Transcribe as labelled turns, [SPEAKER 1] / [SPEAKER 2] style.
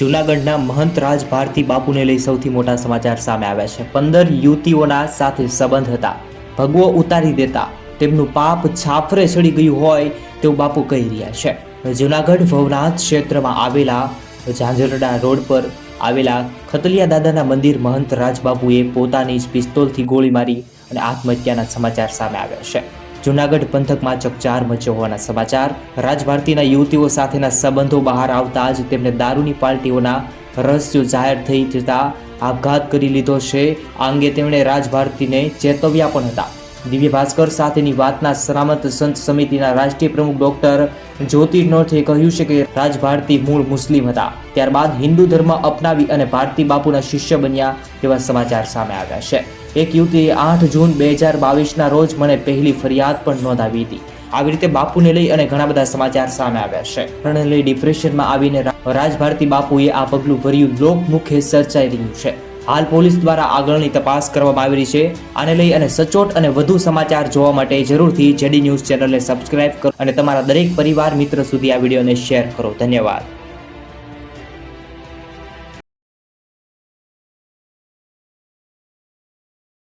[SPEAKER 1] જૂનાગઢના મહંત રાજ ભારતી બાપુને લઈ સૌથી મોટા સમાચાર સામે આવ્યા છે। 15 યુવતીઓના સાથે સંબંધ હતા, ભગવો ઉતારી દેતા તેમનું પાપ છાફરે ચડી ગયું હોય તેવું બાપુ કહી રહ્યા છે। જૂનાગઢ ભવનાથ ક્ષેત્રમાં આવેલા ઝાંઝરડા રોડ પર આવેલા ખતલિયા દાદાના મંદિર મહંત રાજ બાપુએ પોતાની જ પિસ્તોલથી ગોળી મારી અને આત્મહત્યાના સમાચાર સામે આવ્યા છે। જૂનાગઢ પંથકમાં ચકચાર મચ્યો હોવાના સમાચાર। રાજ ભારતીના યુવતીઓ સાથેના સંબંધો બહાર આવતા જ તેમને દારૂની પાર્ટીઓના રહસ્યો જાહેર થઈ જતા આપઘાત કરી લીધો છે। આ અંગે તેમણે રાજ ભારતીને ચેતવ્યા પણ હતા। દિવ્ય ભાસ્કર સાથેની વાતના સલામત સંત સમિતિના રાષ્ટ્રીય પ્રમુખ ડોક્ટર જ્યોતિર્નોથે કહ્યું છે કે રાજ ભારતી મૂળ મુસ્લિમ હતા, ત્યારબાદ હિન્દુ ધર્મ અપનાવી અને ભારતી બાપુના શિષ્ય બન્યા તેવા સમાચાર સામે આવ્યા છે। એક યુવતીએ 8 જૂન 2022ના રોજ મને પહેલી ફરિયાદ પણ નોંધાવી હતી। આવી રીતે બાપુને લઈ અને ઘણા બધા સમાચાર સામે આવ્યા છે। તેને લઈ ડિપ્રેશનમાં આવીને રાજ ભારતી બાપુએ આ પગલું ભર્યું લોકમુખે ચર્ચાઈ રહ્યું છે। હાલ પોલીસ દ્વારા આગળની તપાસ કરવામાં આવી રહી છે। આને લઈ અને સચોટ અને વધુ સમાચાર જોવા માટે જરૂરથી જેડી ન્યૂઝ ચેનલને સબસ્ક્રાઇબ કરો અને તમારા દરેક પરિવાર મિત્ર સુધી આ વિડીયોને શેર કરો। ધન્યવાદ।